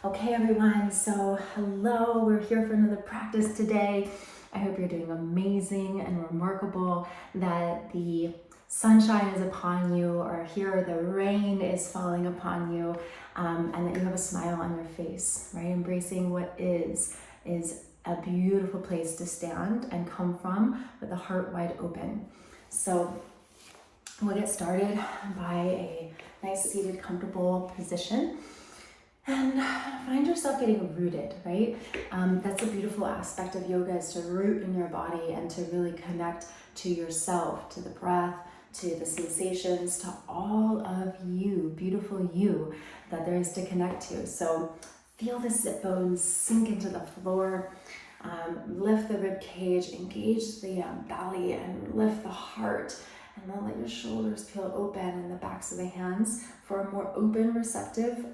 Okay, everyone, so hello, we're here for another practice today. I hope you're doing amazing and remarkable, that the sunshine is upon you, or here the rain is falling upon you, and that you have a smile on your face, right? Embracing what is a beautiful place to stand and come from with a heart wide open. So we'll get started by a nice seated, comfortable position. And find yourself getting rooted, right? That's a beautiful aspect of yoga, is to root in your body and to really connect to yourself, to the breath, to the sensations, to all of you, beautiful you, that there is to connect to. So feel the sit bones sink into the floor, lift the rib cage, engage the belly, and lift the heart. And then let your shoulders peel open and the backs of the hands for a more open, receptive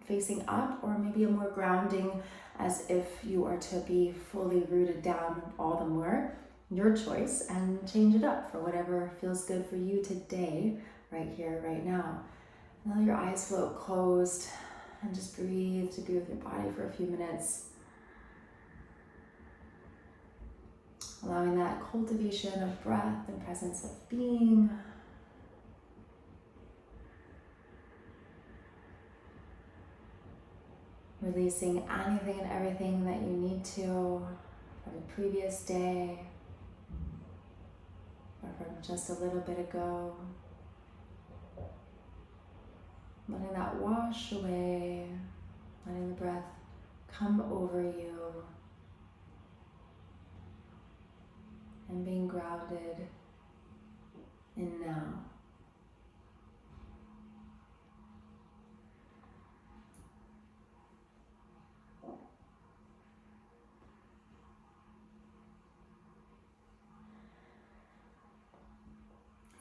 facing up, or maybe a more grounding, as if you are to be fully rooted down all the more. Your choice, and change it up for whatever feels good for you today, right here, right now. And let your eyes float closed and just breathe to be with your body for a few minutes. Allowing that cultivation of breath and presence of being. Releasing anything and everything that you need to from the previous day, or from just a little bit ago. Letting that wash away, letting the breath come over you, and being grounded in now.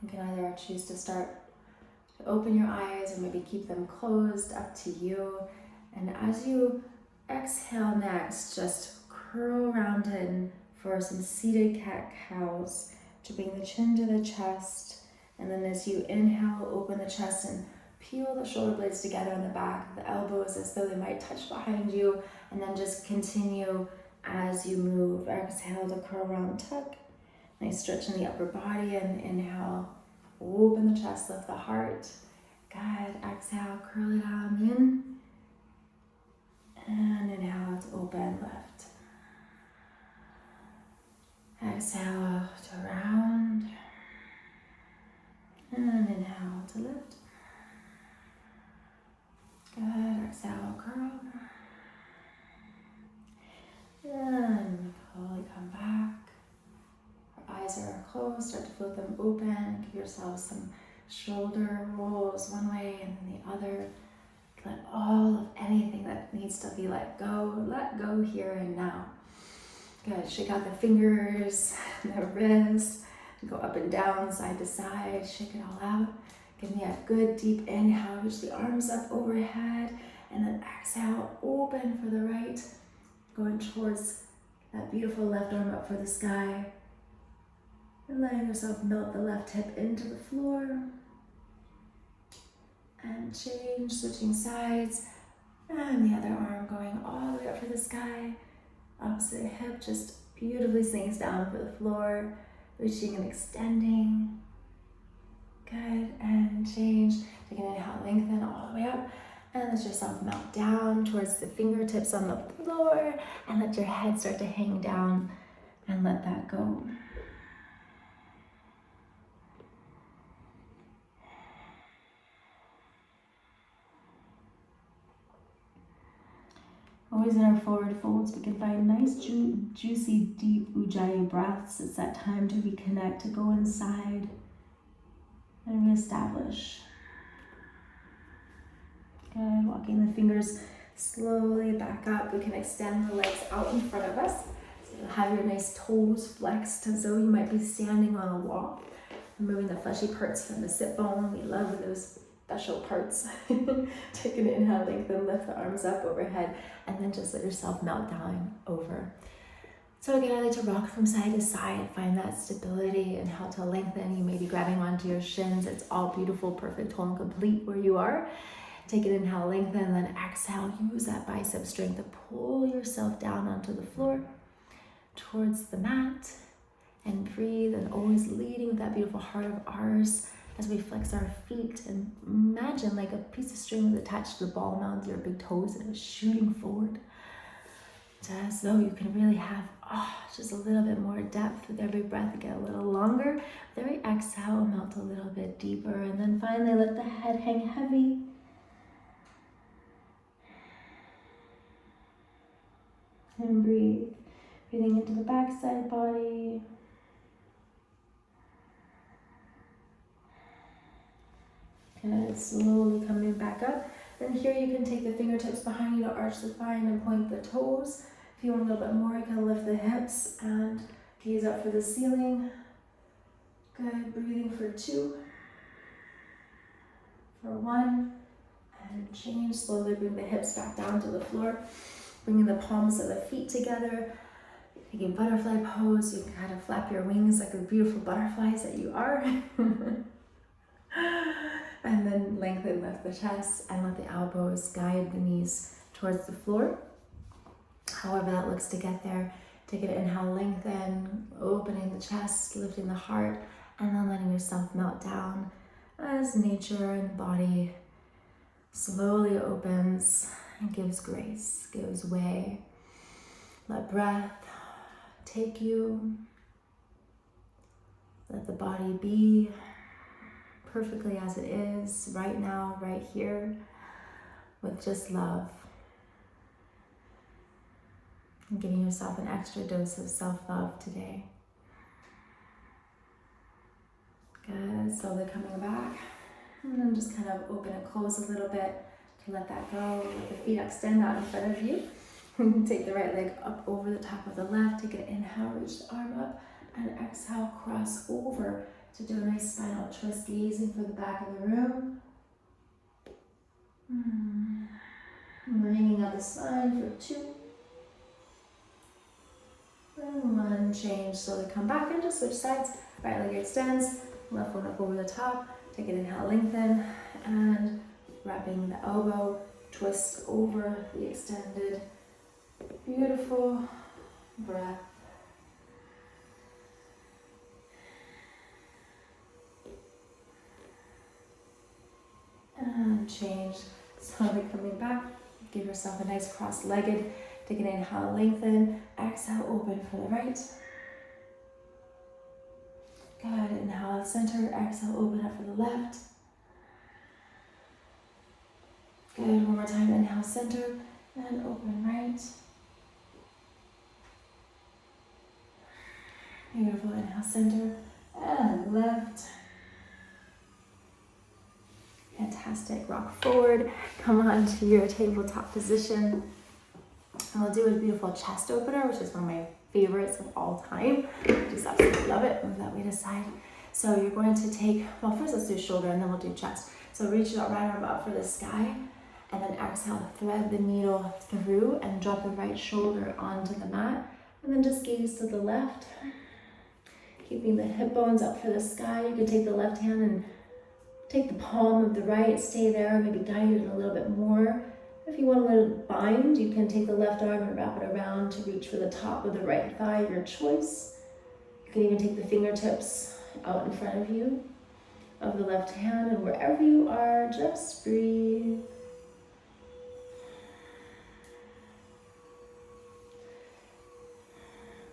You can either choose to start to open your eyes, or maybe keep them closed, up to you. And as you exhale next, just curl around in for some seated cat-cows, to bring the chin to the chest. And then as you inhale, open the chest and peel the shoulder blades together in the back, the elbows as though they might touch behind you. And then just continue as you move. Exhale to curl around, tuck. Nice stretch in the upper body, and inhale, open the chest, lift the heart. Good. Exhale, curl it down in. And inhale to open, lift. Exhale to round. And inhale to lift. Good. Exhale, curl. And fully come back. Eyes are closed, start to float them open. Give yourself some shoulder rolls one way and then the other. Let all of anything that needs to be let go here and now. Good. Shake out the fingers, the wrists, go up and down, side to side. Shake it all out. Give me a good deep inhale, reach the arms up overhead, and then exhale, open for the right, going towards that beautiful left arm up for the sky. And letting yourself melt the left hip into the floor. And change, switching sides. And the other arm going all the way up for the sky. Opposite hip just beautifully sinks down for the floor. Reaching and extending. Good, and change. Take an inhale, lengthen all the way up. And let yourself melt down towards the fingertips on the floor. And let your head start to hang down. And let that go. Always in our forward folds, we can find nice, juicy, deep Ujjayi breaths. It's that time to reconnect, to go inside and reestablish. Good. Walking the fingers slowly back up. We can extend the legs out in front of us. So you'll have your nice toes flexed as though you might be standing on a wall. Removing the fleshy parts from the sit bone. We love those special parts. Take an inhale, lengthen, lift the arms up overhead, and then just let yourself melt down over. So again, I like to rock from side to side, find that stability and how to lengthen. You may be grabbing onto your shins. It's all beautiful, perfect, whole, and complete where you are. Take an inhale, lengthen, then exhale. Use that bicep strength to pull yourself down onto the floor, towards the mat, and breathe, and always leading with that beautiful heart of ours as we flex our feet. And imagine like a piece of string was attached to the ball mound of your big toes and it's shooting forward. Just so you can really have just a little bit more depth with every breath, get a little longer. With every exhale, melt a little bit deeper. And then finally, let the head hang heavy. And breathe. Breathing into the backside body. Good, slowly coming back up. And here you can take the fingertips behind you to arch the spine and point the toes. If you want a little bit more, you can lift the hips and gaze up for the ceiling. Good, breathing for 2, for 1, and change. Slowly bring the hips back down to the floor. Bringing the palms of the feet together. Taking butterfly pose, you can kind of flap your wings like the beautiful butterflies that you are. And then lengthen, lift the chest, and let the elbows guide the knees towards the floor. However that looks to get there. Take an inhale, lengthen, opening the chest, lifting the heart, and then letting yourself melt down as nature and the body slowly opens and gives grace, gives way. Let breath take you. Let the body be perfectly as it is right now, right here, with just love. And giving yourself an extra dose of self-love today. Good, slowly coming back. And then just kind of open and close a little bit to let that go. Let the feet extend out in front of you. Take the right leg up over the top of the left. Take an inhale, reach the arm up, and exhale, cross over to do a nice spinal twist, gazing for the back of the room. Bringing up the spine for 2. And 1, change, slowly come back and just switch sides. Right leg extends, left one up over the top. Take an inhale, lengthen, and wrapping the elbow, twist over the extended. Beautiful breath. And change, slowly coming back. Give yourself a nice cross-legged. Take an inhale, lengthen. Exhale, open for the right. Good, inhale, center. Exhale, open up for the left. Good, one more time. Inhale, center, and open right. Beautiful, inhale, center, and left. Fantastic, rock forward. Come on to your tabletop position. And we'll do a beautiful chest opener, which is one of my favorites of all time. Just absolutely love it. Move that weight aside. So you're going to take, well, first let's do shoulder and then we'll do chest. So reach your right arm up for the sky, and then exhale, thread the needle through and drop the right shoulder onto the mat. And then just gaze to the left, keeping the hip bones up for the sky. You can take the left hand and take the palm of the right, stay there, maybe guide it a little bit more. If you want a little bind, you can take the left arm and wrap it around to reach for the top of the right thigh, your choice. You can even take the fingertips out in front of you, of the left hand, and wherever you are, just breathe.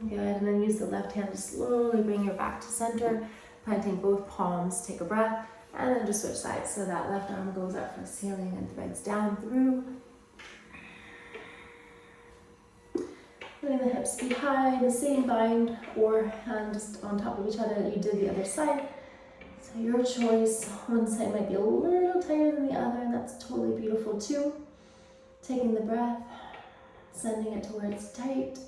Good, and then use the left hand to slowly bring your back to center, planting both palms, take a breath, and then just switch sides. So that left arm goes up for the ceiling and threads down through. Letting the hips be high, the same bind or hand just on top of each other that you did the other side. So your choice. One side might be a little tighter than the other, and that's totally beautiful too. Taking the breath, sending it to where it's tight.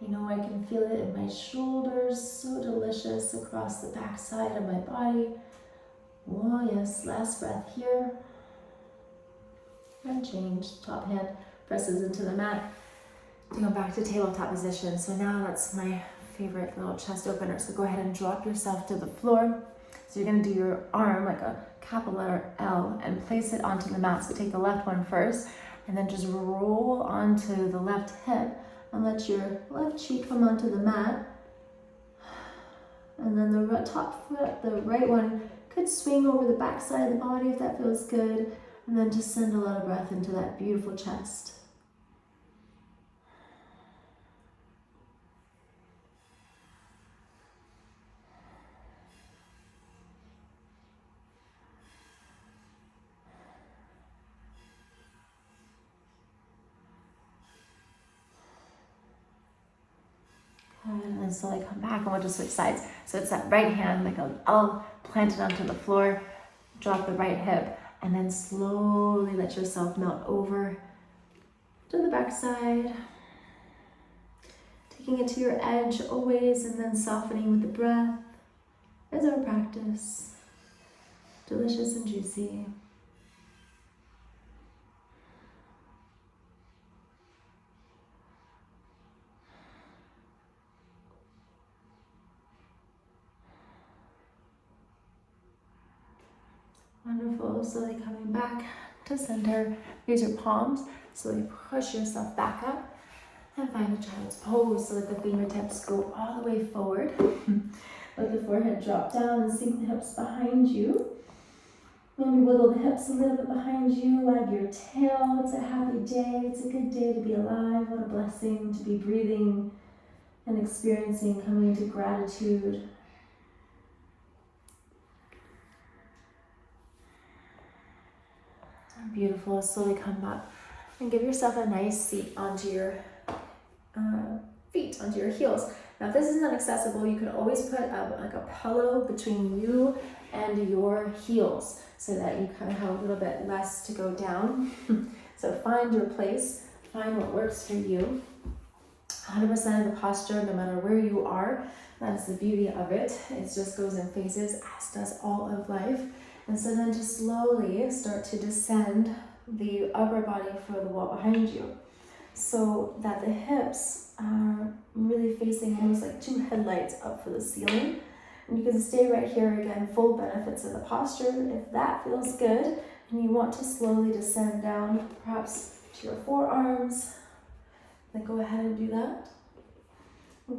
You know, I can feel it in my shoulders, so delicious across the back side of my body. Oh yes, last breath here. And change, top hand presses into the mat. To go back to tabletop position. So now that's my favorite little chest opener. So go ahead and drop yourself to the floor. So you're going to do your arm like a capital letter L and place it onto the mat. So take the left one first and then just roll onto the left hip and let your left cheek come onto the mat. And then the top foot, the right one, could swing over the back side of the body if that feels good. And then just send a lot of breath into that beautiful chest. And then slowly come back and we'll just switch sides. So it's that right hand like an L planted onto the floor, drop the right hip, and then slowly let yourself melt over to the back side. Taking it to your edge always and then softening with the breath is our practice. Delicious and juicy. Wonderful. Slowly coming back to center. Use your palms. Slowly push yourself back up and find a child's pose. So let the fingertips go all the way forward. Let the forehead drop down and sink the hips behind you. Maybe wiggle the hips a little bit behind you. Wag your tail. It's a happy day. It's a good day to be alive. What a blessing to be breathing and experiencing, coming into gratitude. Beautiful. Slowly come up and give yourself a nice seat onto your feet, onto your heels. Now, if this is not accessible, you can always put like a pillow between you and your heels so that you kind of have a little bit less to go down. So find your place, find what works for you. 100% of the posture, no matter where you are, that's the beauty of it. It just goes in phases, as does all of life. And so then just slowly start to descend the upper body for the wall behind you so that the hips are really facing almost like two headlights up for the ceiling. And you can stay right here again, full benefits of the posture. If that feels good and you want to slowly descend down perhaps to your forearms, then go ahead and do that.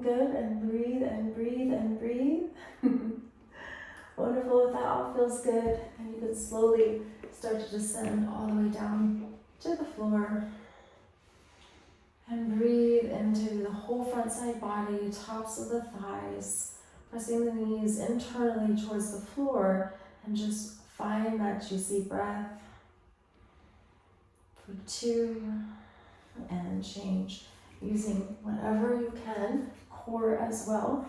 Good, and breathe and breathe and breathe. Wonderful. If that all feels good, and you can slowly start to descend all the way down to the floor. And breathe into the whole front side body, tops of the thighs, pressing the knees internally towards the floor, and just find that juicy breath for 2, and change. Using whatever you can, core as well.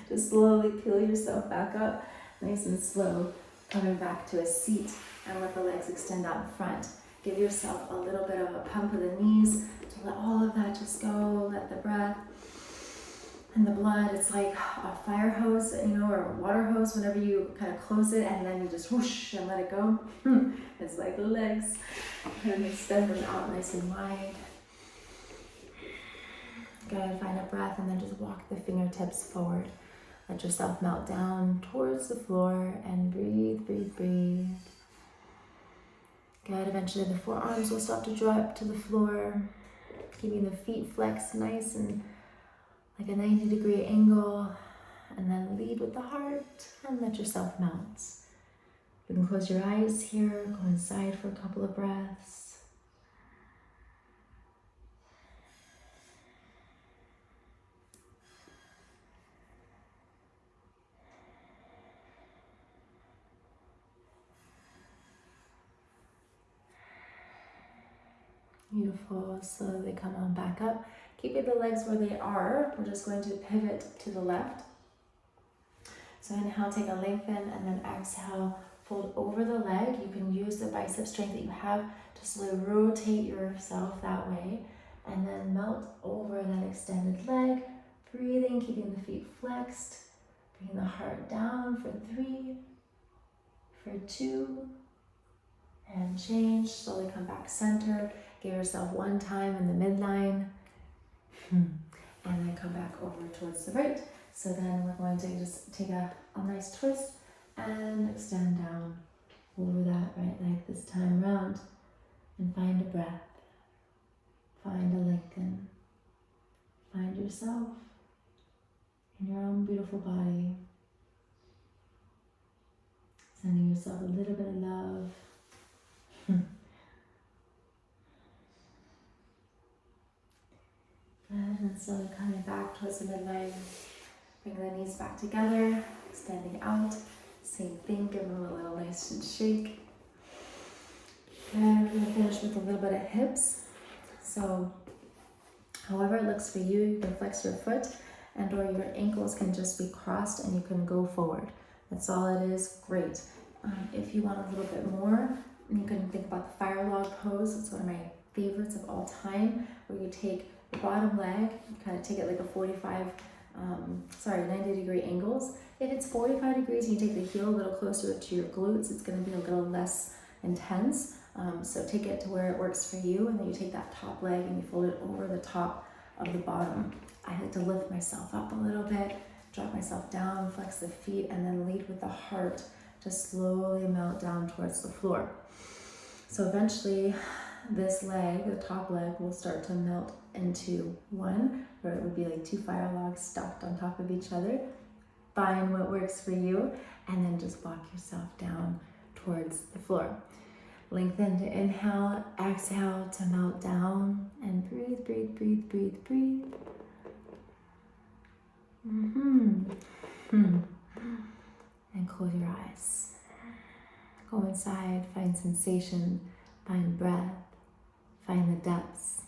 Just slowly peel yourself back up. Nice and slow, coming back to a seat and let the legs extend out in front. Give yourself a little bit of a pump of the knees to let all of that just go. Let the breath and the blood, it's like a fire hose, or a water hose whenever you kind of close it and then you just whoosh and let it go. It's like the legs, and extend them out nice and wide. Good, find a breath and then just walk the fingertips forward. Let yourself melt down towards the floor and breathe, breathe, breathe. Good, eventually the forearms will start to drop to the floor, keeping the feet flexed nice and like a 90-degree angle. And then lead with the heart and let yourself melt. You can close your eyes here, go inside for a couple of breaths. Beautiful. Slowly come on back up. Keeping the legs where they are. We're just going to pivot to the left. So inhale, take a lengthen, and then exhale, fold over the leg. You can use the bicep strength that you have to slowly rotate yourself that way. And then melt over that extended leg. Breathing, keeping the feet flexed. Bring the heart down for 3, for 2, and change. Slowly come back center. Give yourself 1 time in the midline, and then come back over towards the right. So then we're going to just take a nice twist And extend down over that right leg this time round. And find a breath. Find a lengthen. Find yourself in your own beautiful body. Sending yourself a little bit of love. Good, and slowly coming back towards the midline. Bring the knees back together, extending out. Same thing, give them a little nice and shake. And we're going to finish with a little bit of hips. So, however it looks for you, you can flex your foot and or your ankles can just be crossed and you can go forward. That's all it is, great. If you want a little bit more, you can think about the fire log pose. It's one of my favorites of all time, where you take the bottom leg, you kind of take it like a 90 degree angles. If it's 45 degrees and you take the heel a little closer to your glutes, it's going to be a little less intense. So take it to where it works for you, and then you take that top leg and you fold it over the top of the bottom. I like to lift myself up a little bit, drop myself down, flex the feet, and then lead with the heart to slowly melt down towards the floor. So eventually this leg, the top leg, will start to melt into one, where it would be like two fire logs stacked on top of each other. Find what works for you, and then just walk yourself down towards the floor. Lengthen to inhale, exhale to melt down, and breathe, breathe, breathe, breathe, breathe. And close your eyes. Go inside, find sensation, find breath, find the depths.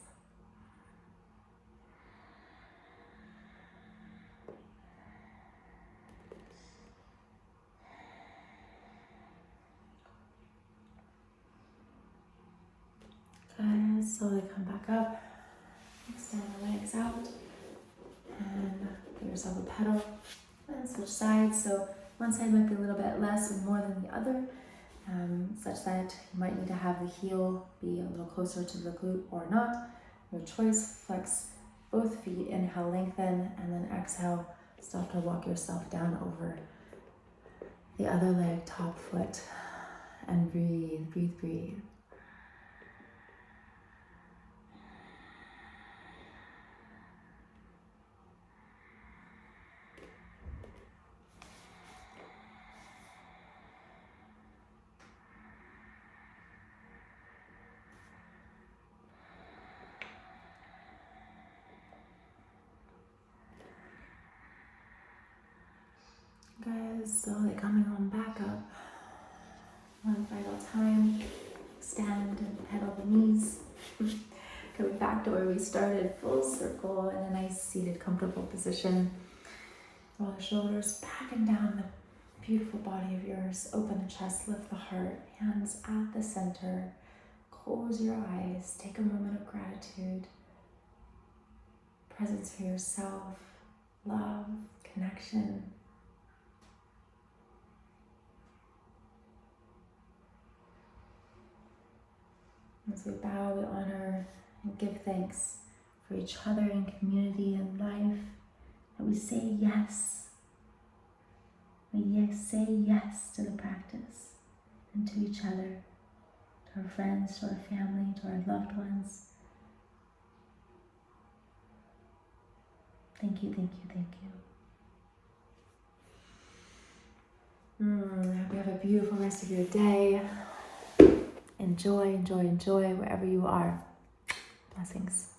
Good, slowly come back up, extend the legs out, and give yourself a pedal, and switch sides. So one side might be a little bit less and more than the other, such that you might need to have the heel be a little closer to the glute or not. Your choice. Flex both feet, inhale, lengthen, and then exhale, start to walk yourself down over the other leg, top foot, and breathe, breathe, breathe. Guys, slowly coming on back up. One final time. Extend and pedal the knees. Coming back to where we started, full circle in a nice seated, comfortable position. Roll the shoulders back and down the beautiful body of yours. Open the chest, lift the heart, hands at the center. Close your eyes. Take a moment of gratitude. Presence for yourself, love, connection. As we bow, we honor and give thanks for each other in community and life. And we say yes. We say yes to the practice and to each other, to our friends, to our family, to our loved ones. Thank you, thank you, thank you. I hope you have a beautiful rest of your day. Enjoy, enjoy, enjoy wherever you are. Blessings.